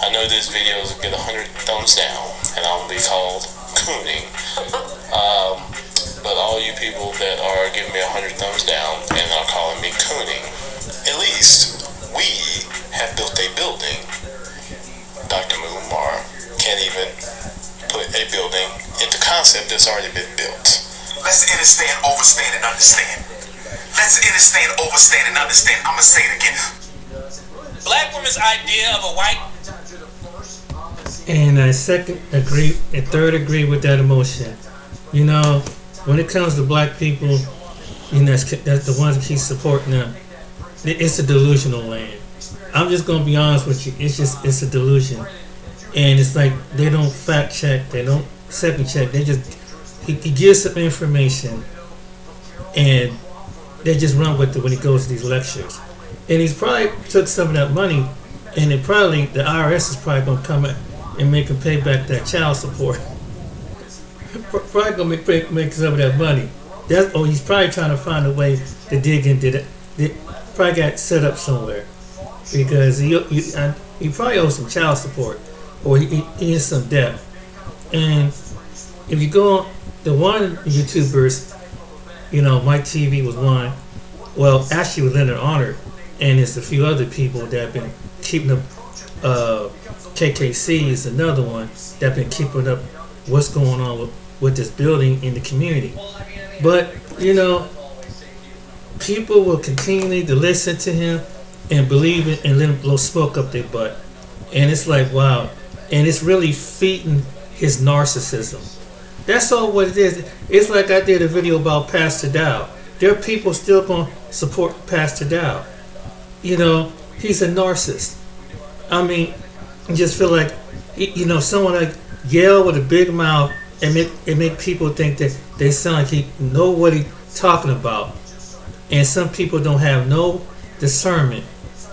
F: I know this video will get 100 thumbs down, and I'll be called cooning. But all you people that are giving me 100 thumbs down and are calling me cooning, at least we have built a building. Dr. Umar can't even put a building into concept that's already been built.
C: Let's understand, overstand, and understand. Let's understand, overstand, and understand. I'm gonna say it again.
F: Black women's idea of a white.
A: And I third agree with that emotion. When it comes to black people, that's the ones that keep supporting them. It's a delusional land. I'm just gonna be honest with you. It's a delusion, and it's like they don't fact check, they don't second check. He gives some information, and they just run with it when he goes to these lectures. And he's probably took some of that money, and the IRS is probably gonna come and make him pay back that child support. Probably gonna make some of that money. He's probably trying to find a way to dig into that. Probably got set up somewhere. Because he probably owes some child support, or he is some debt. And if you go on the one YouTubers, Mike TV was one. Well, actually, with Leonard Honor, and there's a few other people that have been keeping up. KKC is another one that have been keeping up what's going on with this building in the community. But people will continue to listen to him and believe it and let him blow smoke up their butt. And it's like, wow. And it's really feeding his narcissism. That's all what it is. It's like I did a video about Pastor Dow. There are people still going to support Pastor Dow. He's a narcissist. I mean, you just feel like, someone like yell with a big mouth and make people think that they sound like he know what he's talking about. And some people don't have no discernment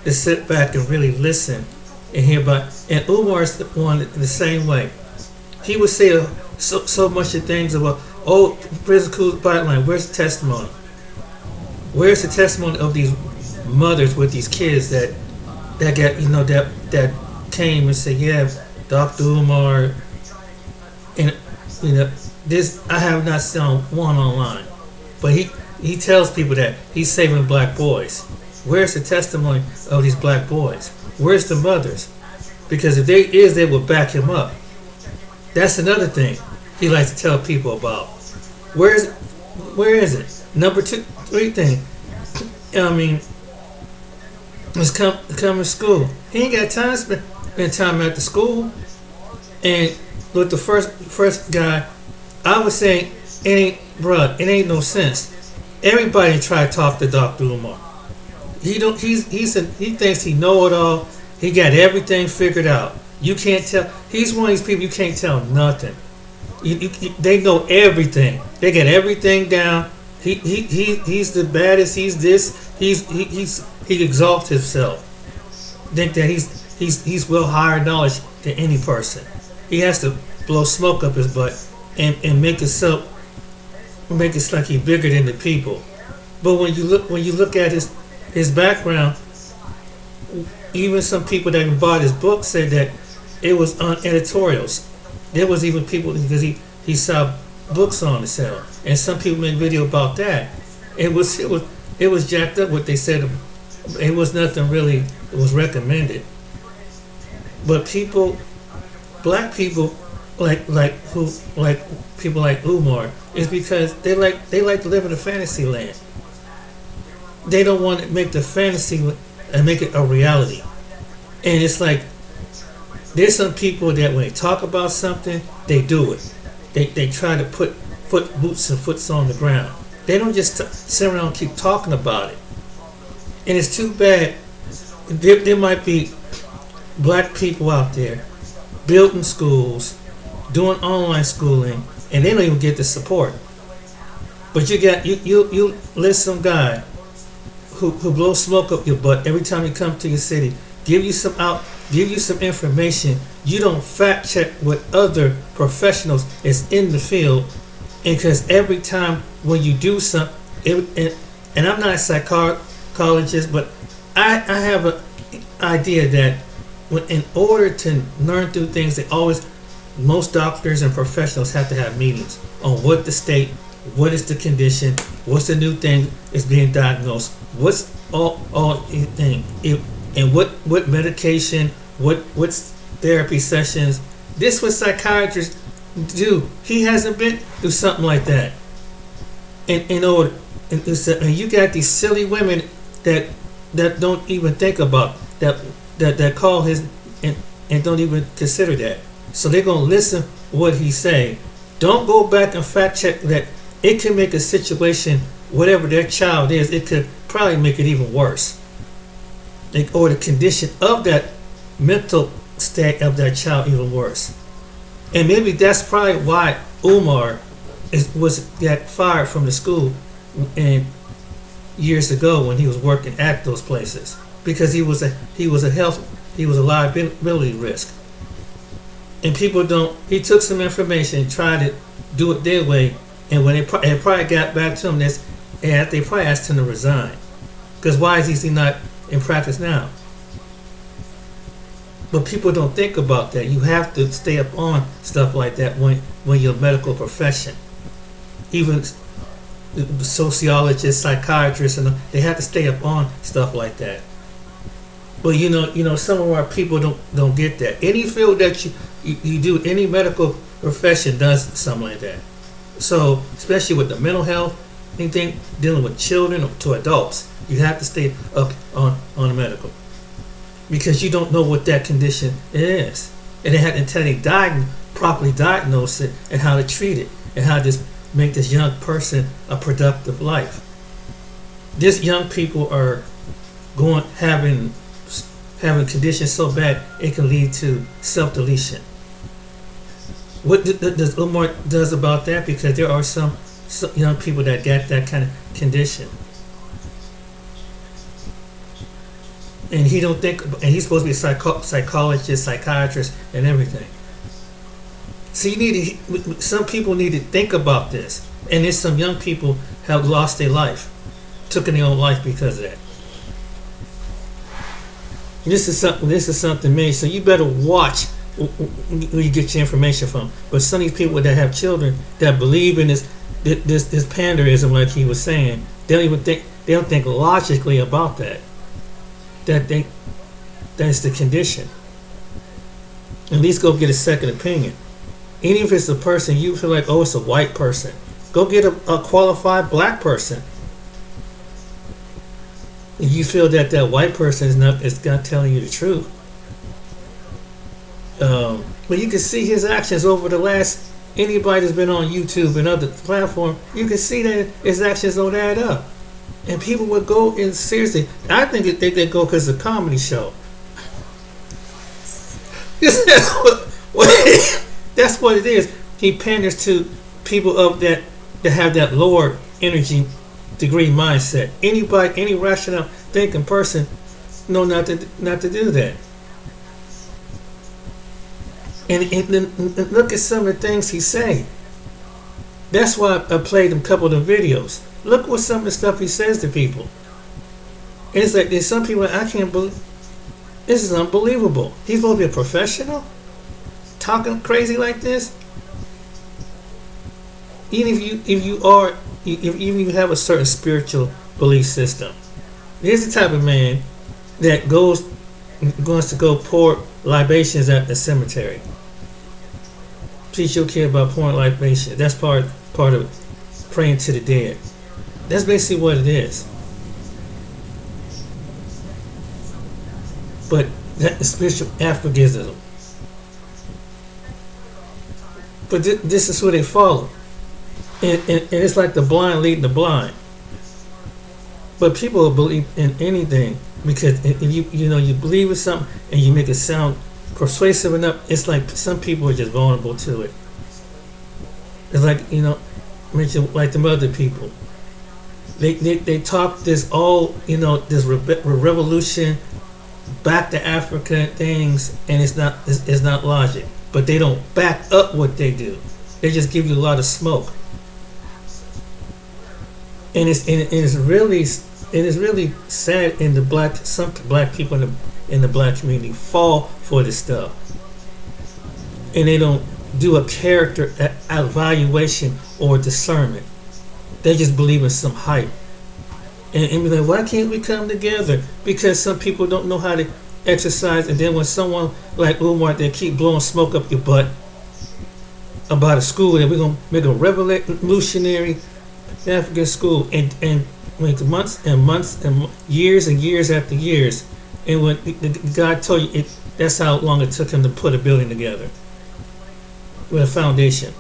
A: to sit back and really listen and hear about. And Umar's the one the same way. He would say so much of things about, physical bottom line. Where's the testimony? Where's the testimony of these mothers with these kids that got that came and said, yeah, Dr. Umar, and this I have not seen one online, but he tells people that he's saving black boys. Where's the testimony of these black boys? Where's the mothers? Because if they will back him up. That's another thing he likes to tell people about. Where is it? Number 3 thing. I mean, is come to school. He ain't got time to spend time at the school. And with the first guy, I would say it ain't no sense. Everybody try to talk to Dr. Umar. He thinks he know it all. He got everything figured out. You can't tell. He's one of these people you can't tell nothing. They know everything. They get everything down. He's the baddest. He's this. He exalts himself. Think that he's well higher knowledge than any person. He has to blow smoke up his butt and make it like he's bigger than the people. But when you look at his background, even some people that bought his book said that it was on editorials. There was even people because he saw books on the sale, and some people made video about that. It was jacked up what they said. It was nothing really. It was recommended. But black people like people like Umar is because they like to live in a fantasy land. They don't want to make the fantasy and make it a reality. And it's like there's some people that when they talk about something, they do it. They try to put boots and foots on the ground. They don't just sit around and keep talking about it. And it's too bad. There might be black people out there building schools, doing online schooling, and they don't even get the support. But you let some guy who blows smoke up your butt every time you come to your city, give you some information. You don't fact check what other professionals is in the field, and because every time when you do something, and I'm not a psychologist, but I have an idea that in order to learn through things, most doctors and professionals have to have meetings on what the state, what is the condition, what's the new thing is being diagnosed, what's all thing, and what medication, what's therapy sessions. This what psychiatrists do. He hasn't been through something like that. And you got these silly women that don't even think about that call his and don't even consider that. So they're gonna listen what he say. Don't go back and fact check that. It can make a situation, whatever their child is, it could probably make it even worse. Or the condition of that mental state of that child even worse. And maybe that's probably why Umar got fired from the school and years ago when he was working at those places, because he was a liability risk. And people don't. He took some information and tried to do it their way, and when it probably got back to him, they probably asked him to resign. Because why is he not in practice now? But people don't think about that. You have to stay up on stuff like that when you're a medical profession. Even sociologists, psychiatrists, and they have to stay up on stuff like that. But you know, some of our people don't get that. Any field that you do, any medical profession does something like that. So especially with the mental health, anything dealing with children to adults, you have to stay up on the medical, because you don't know what that condition is, and they had until they properly diagnose it and how to treat it and how to make this young person a productive life. These young people are having conditions so bad it can lead to self-deletion. What does Umar does about that? Because there are some young people that get that kind of condition, and he don't think. And he's supposed to be a psychologist, psychiatrist, and everything. So some people need to think about this, and there's some young people have lost their life, took their own life because of that. This is something made. So you better watch where you get your information from. But some of these people that have children that believe in this panderism, like he was saying, they don't think logically about that. That's the condition. At least go get a second opinion. Even if it's a person you feel like, oh, it's a white person, go get a qualified black person. you feel that that white person is not telling you the truth. But you can see his actions over the last, anybody that's been on YouTube and other platforms, you can see that his actions don't add up. And people would go in seriously. I think they go because it's a comedy show. That's what it is. He panders to people of that have that lower energy degree mindset. Anybody, any rational thinking person, know not to do that. And look at some of the things he say. That's why I played him a couple of the videos. Look what some of the stuff he says to people. And it's like there's some people I can't believe. This is unbelievable. He's supposed to be a professional, talking crazy like this. Even if you have a certain spiritual belief system, here's the type of man that goes to go pour libations at the cemetery. Teach your kid about pouring libations. That's part of praying to the dead. That's basically what it is. But that is spiritual Africanism. But this is who they follow. And it's like the blind leading the blind. But people will believe in anything because if you believe in something and you make it sound persuasive enough, it's like some people are just vulnerable to it. It's like like the other people. They talk this this revolution back to Africa things, and it's not logic. But they don't back up what they do. They just give you a lot of smoke. And it's really sad in some black people in the black community fall for this stuff, and they don't do a character evaluation or discernment. They just believe in some hype, and be like, why can't we come together? Because some people don't know how to exercise, and then when someone like Umar, they keep blowing smoke up your butt about a school that we're gonna make a revolutionary African school, and went months and years and years after years, and when the guy told you that's how long it took him to put a building together with a foundation.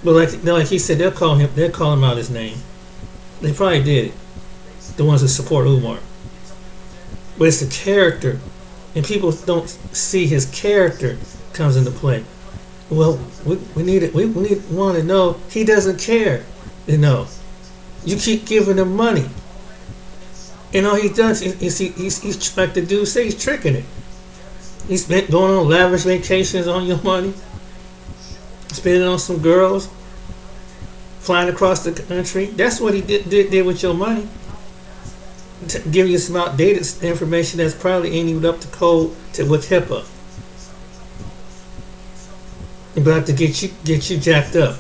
A: But like he said, they'll call him out his name. They probably did it, the ones that support Umar. But it's the character, and people don't see his character comes into play. Well, we want to know he doesn't care. You keep giving him money, and all he does is he's like the dude say, he's tricking it. He's going on lavish vacations on your money, spending on some girls, flying across the country. That's what he did with your money. To give you some outdated information that's probably ain't even up to code with HIPAA. About to get you jacked up.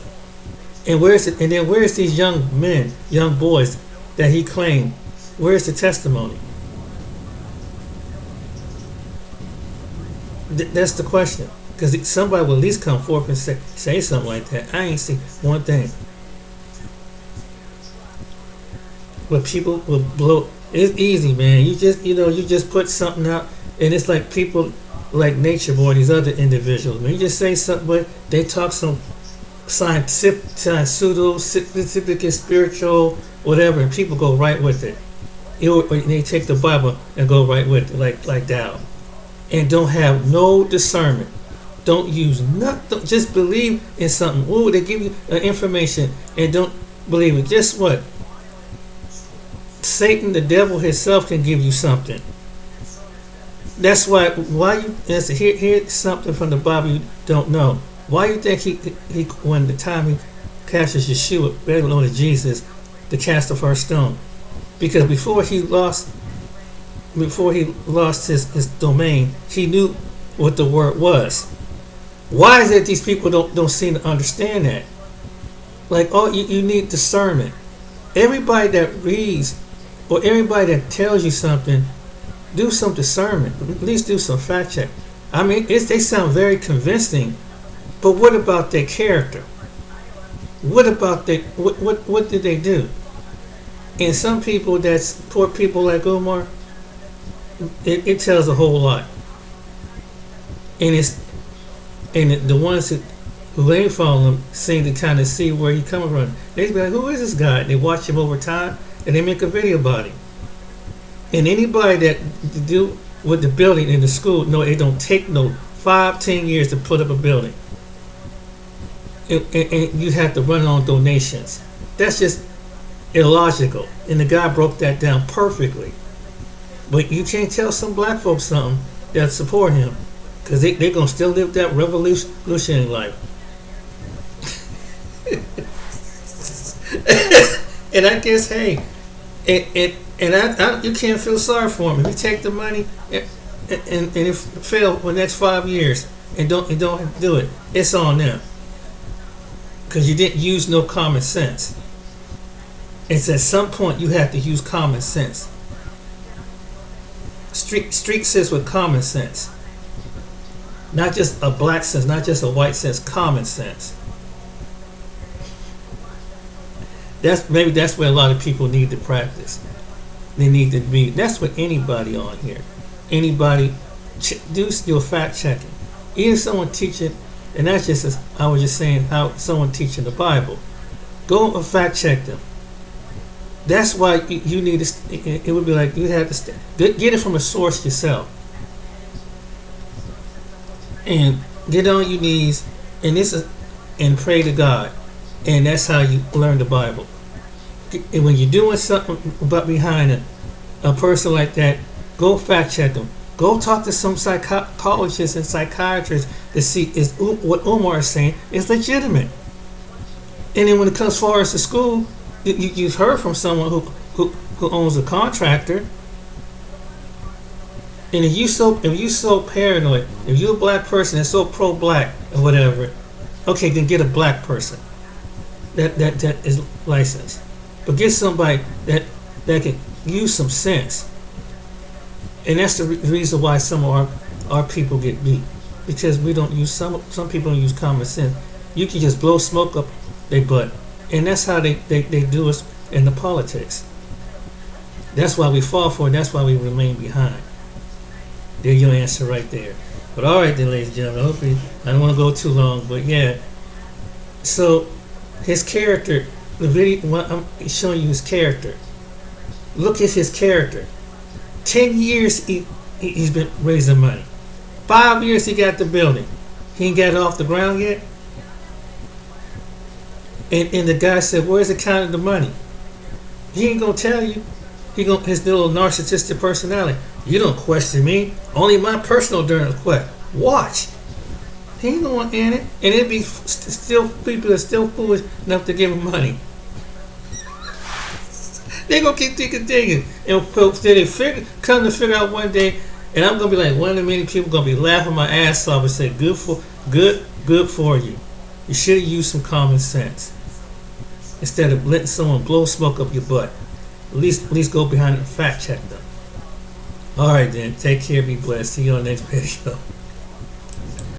A: And where's these young men, young boys that he claimed? Where's the testimony? That's the question. Because somebody will at least come forth and say something like that. I ain't seen one thing. But people will blow. It's easy, man. You just put something out, and it's like people like Nature Boy, these other individuals. When you just say something, but they talk some scientific, spiritual, whatever, and people go right with it. They take the Bible and go right with it, like Dow, and don't have no discernment. Don't use nothing. Just believe in something. Oh, they give you information and don't believe it. Guess what? Satan, the devil himself, can give you something. That's why you here's something from the Bible you don't know. Why you think he when the time he casts Yeshua, better known as Jesus, to cast the first stone? Because before he lost his domain, he knew what the word was. Why is it these people don't seem to understand that? Like, you need discernment. Everybody that reads or everybody that tells you something, do some discernment. At least do some fact check. I mean, they sound very convincing, but what about their character? What about what did they do? And some people that support people like Umar, it tells a whole lot. And the ones who ain't following him seem to kind of see where he coming from. They be like, who is this guy? They watch him over time and they make a video about him. And anybody that do with the building in the school, no, it don't take no 5-10 years to put up a building. And you have to run on donations. That's just illogical. And the guy broke that down perfectly. But you can't tell some black folks something that support him, because they're going to still live that revolutionary life. And I guess, hey, you can't feel sorry for him. If you take the money and it fail for the next 5 years and don't do it, it's on them. Because you didn't use no common sense. It's at some point you have to use common sense. Street sense with common sense. Not just a black sense, not just a white sense, common sense. Maybe that's where a lot of people need to practice. They need to be. That's what anybody on here. Anybody do your fact checking. Even someone teaching, and that's just as I was just saying, how someone teaching the Bible. Go and fact check them. That's why you need to. It would be like you have to get it from a source yourself, and get on your knees and pray to God, and that's how you learn the Bible. And when you're doing something but behind a person like that, go fact check them. Go talk to some psychologists and psychiatrists to see is what Umar is saying is legitimate. And then when it comes far as to school, you've heard from someone who owns a contractor. And if you so paranoid, if you're a black person that's so pro-black or whatever, okay, then get a black person that is licensed. But get somebody that can use some sense. And that's the reason why some of our people get beat, because we don't use some people don't use common sense. You can just blow smoke up their butt, and that's how they do us in the politics. That's why we fall for it. That's why we remain behind. There's your answer right there. But all right then, ladies and gentlemen, hopefully I don't want to go too long, but yeah. So his character, the video, I'm showing you his character. Look at his character. 10 years he's been raising money. 5 years he got the building. He ain't got it off the ground yet. And the guy said, "Where's the count of the money?" He ain't gonna tell you. His little narcissistic personality. You don't question me. Only my personal during the question. Watch. He ain't gonna end it, and it'd be still people are still foolish enough to give him money. They gonna keep digging, and they come to figure out one day, and I'm gonna be like one of the many people gonna be laughing my ass off and say, "Good for you. You should have used some common sense instead of letting someone blow smoke up your butt. At least go behind it and fact check them." All right then, take care, be blessed. See you on the next video.